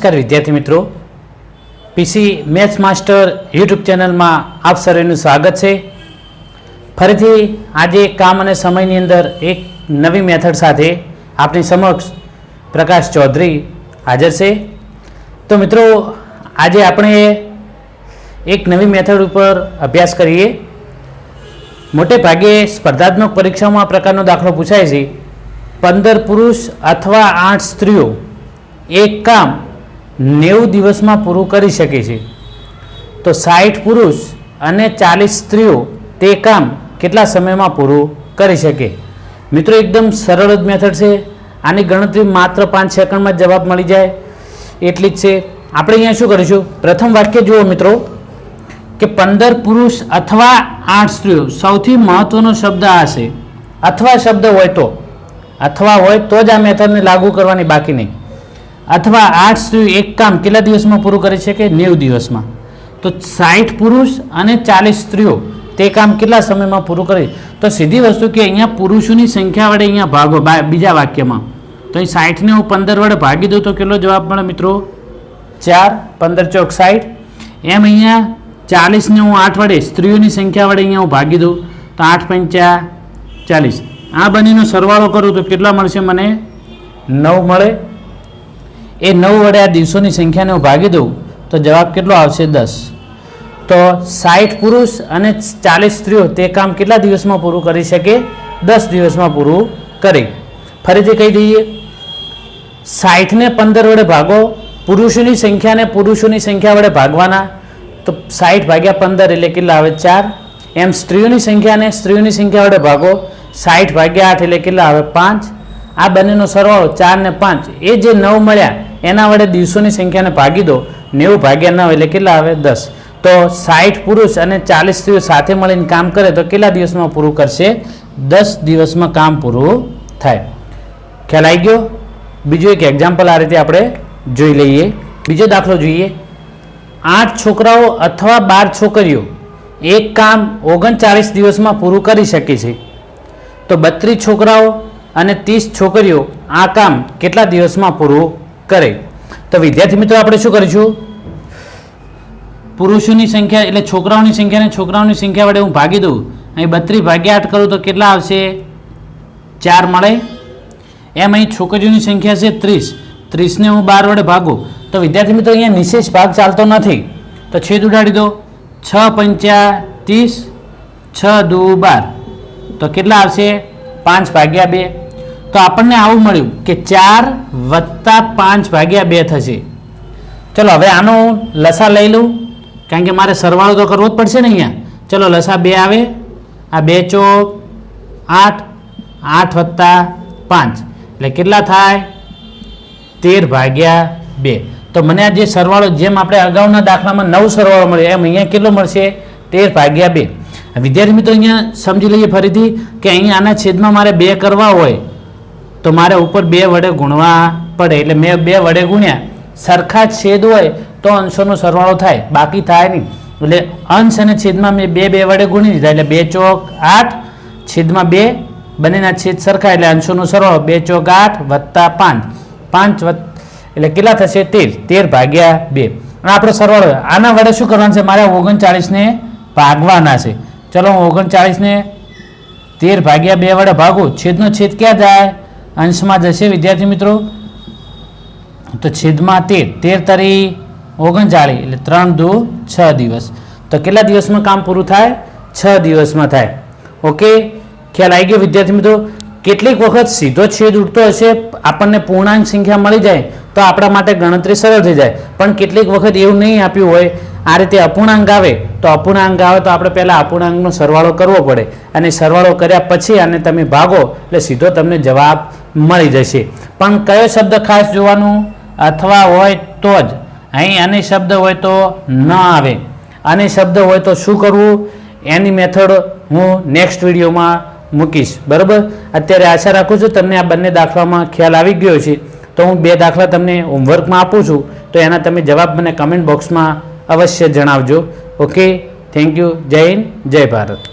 નમસ્કાર વિદ્યાર્થી મિત્રો, પીસી મેથ્સ માસ્ટર યુટ્યુબ ચેનલમાં આપ સર્વેનું સ્વાગત છે। ફરીથી આજે કામ અને સમયની અંદર એક નવી મેથડ સાથે આપની સમક્ષ પ્રકાશ ચૌધરી હાજર છે। તો મિત્રો આજે આપણે એક નવી મેથડ ઉપર અભ્યાસ કરીએ। મોટે ભાગે સ્પર્ધાત્મક પરીક્ષામાં આ પ્રકારનો દાખલો પૂછાય છે। 15 પુરુષ અથવા 8 સ્ત્રીઓ એક કામ 90 દિવસમાં પૂરું કરી શકે છે, તો 60 પુરુષ અને 40 સ્ત્રીઓ તે કામ કેટલા સમયમાં પૂરું કરી શકે? મિત્રો એકદમ સરળ જ મેથડ છે। આની ગણતરી માત્ર 5 સેકન્ડમાં જવાબ મળી જાય એટલી જ છે। આપણે અહીંયા શું કરીશું, પ્રથમ વાક્ય જુઓ મિત્રો કે 15 પુરુષ અથવા 8 સ્ત્રીઓ, સૌથી મહત્વનો શબ્દ આ છે, અથવા શબ્દ હોય તો જ આ મેથડને લાગુ કરવાની, બાકી નહીં। અથવા 8 સ્ત્રીઓ એક કામ કેટલા દિવસમાં પૂરું કરી શકે? 90 દિવસમાં। તો 60 પુરુષ અને 40 સ્ત્રીઓ તે કામ કેટલા સમયમાં પૂરું કરે? તો સીધી વસ્તુ કે અહીંયા પુરુષોની સંખ્યા વડે અહીંયા ભાગો બીજા વાક્યમાં, તો અહીં 60 ને હું 15 વડે ભાગી દઉં તો કેટલો જવાબ મળે મિત્રો? 4, 15 ચોક 60। એમ અહીંયા 40 ને હું 8 વડે સ્ત્રીઓની સંખ્યા વડે અહીંયા હું ભાગી દઉં તો 8 પંચા 40। આ બંનેનો સરવાળો કરું તો કેટલા મળશે મને? 9 મળે। એ 9 વડે આ દિવસોની સંખ્યાને હું ભાગી દઉં તો જવાબ કેટલો આવશે? 10। તો 60 પુરુષ અને 40 સ્ત્રીઓ તે કામ કેટલા દિવસમાં પૂરું કરી શકે? 10 દિવસમાં પૂરું કરી। ફરીથી કહી દઈએ, 60 ને 15 વડે ભાગો, પુરુષોની સંખ્યાને પુરુષોની સંખ્યા વડે ભાગવાના, તો 60 ભાગ્યા 15 એટલે કેટલા આવે? 4। એમ સ્ત્રીઓની સંખ્યાને સ્ત્રીઓની સંખ્યા વડે ભાગો, 60 ભાગ્યા 8 એટલે કેટલા આવે? 5। આ બંનેનો સરવાળો 4 ને 5, એ જે 9 મળ્યા એના વડે દિવસોની સંખ્યાને ભાગી દો, 90 ભાગ્યા 9 એટલે કેટલા આવે? 10। તો 60 પુરુષ અને 40 સ્ત્રીઓ સાથે મળીને કામ કરે તો કેટલા દિવસમાં પૂરું કરશે? 10 દિવસમાં કામ પૂરું થાય। ખ્યાલ આવી ગયો? બીજું એક એક્ઝામ્પલ આ રીતે આપણે જોઈ લઈએ। બીજો દાખલો જોઈએ। 8 છોકરાઓ અથવા 12 છોકરીઓ એક કામ 39 દિવસમાં પૂરું કરી શકે છે, તો 32 છોકરાઓ અને 30 છોકરીઓ આ કામ કેટલા દિવસમાં પૂરું કરે? તો વિદ્યાર્થી મિત્રો આપણે શું કરીશું, પુરુષોની સંખ્યા એટલે છોકરાઓની સંખ્યા વડે હું ભાગી દઉં, અહીં 32 ભાગ્યા 8 કરું તો કેટલા આવશે? 4 મળે। એમ અહીં છોકરીઓની સંખ્યા છે 30, 30 ને હું 12 વડે ભાગું તો વિદ્યાર્થી મિત્રો અહીંયા નિશેષ ભાગ ચાલતો નથી, તો છેદ ઉડાડી દો, 6 પંચા 30, 6 દુ 12, તો કેટલા આવશે? 5 ભાગ્યા 2। તો આપણને આવું મળ્યું કે 4 વત્તા 5 ભાગ્યા 2 થશે। ચલો હવે આનો લસા લઈ લઉં, કારણ કે મારે સરવાળો તો કરવો જ પડશે ને અહીંયા। ચલો લસા 2 આવે, આ 2 ચોક 8, 8 વત્તા 5 એટલે કેટલા થાય? 13 ભાગ્યા 2। તો મને આ જે સરવાળો, જેમ આપણે અગાઉના દાખલામાં 9 સરવાળો મળ્યો એમ અહીંયા કેટલો મળશે? 13 ભાગ્યા 2। વિદ્યાર્થી મિત્રો અહીંયા સમજી લઈએ ફરીથી કે અહીંયા આના છેદમાં મારે 2 કરવા હોય તો મારે ઉપર 2 વડે ગુણવા પડે, એટલે મેં 2 વડે ગુણ્યા। સરખા છેદ હોય તો અંશોનો સરવાળો થાય, બાકી થાય નહીં, એટલે અંશ અને છેદમાં મેં 2 વડે ગુણી દીધા, એટલે 2 ચોક 8 છેદમાં 2, બંનેના છેદ સરખા એટલે અંશોનો સરવાળો 2 ચોક 8 વત્તા 5 એટલે કેટલા થશે? 13 ભાગ્યા 2। અને આપણો સરવાળો આના વડે શું કરવાનું છે? મારે 39 ને ભાગવાના છે। ચલો હું 39 ને 13 ભાગ્યા 2 વડે ભાગું, છેદનો છેદ ક્યાં જાય? અંશમાં જશે વિદ્યાર્થી મિત્રો, તો છેદમાં 13 તરી 39 એટલે 3 દુ 6 દિવસ। તો કેટલા દિવસમાં કામ પૂરું થાય? 6 દિવસમાં થાય। ઓકે, ખ્યાલ આવી ગયો વિદ્યાર્થી મિત્રો? કેટલીક વખત સીધો છેદ ઉડતો હશે, આપણને પૂર્ણાંક સંખ્યા મળી જાય તો આપણા માટે ગણતરી સરળ થઈ જાય, પણ કેટલીક વખત એવું નહીં આપ્યું હોય, આ રીતે અપૂર્ણાંક આવે તો આપણે પહેલાં અપૂર્ણાંકનો સરવાળો કરવો પડે, અને સરવાળો કર્યા પછી આને તમે ભાગો એટલે સીધો તમને જવાબ મળી જશે। પણ કયો શબ્દ ખાસ જોવાનું? અથવા હોય તો જ। અહીં અને શબ્દ હોય તો ન આવે, અને શબ્દ હોય તો શું કરવું એની મેથડ હું નેક્સ્ટ વિડીયોમાં મૂકીશ, બરાબર? અત્યારે આશા રાખું છું તમને આ બંને દાખલામાં ખ્યાલ આવી ગયો છે। તો હું 2 દાખલા તમને હોમવર્કમાં આપું છું, તો એના તમે જવાબ મને કમેન્ટ બોક્સમાં અવશ્ય જણાવજો। Okay, thank you. જય હિન્દ, જય ભારત।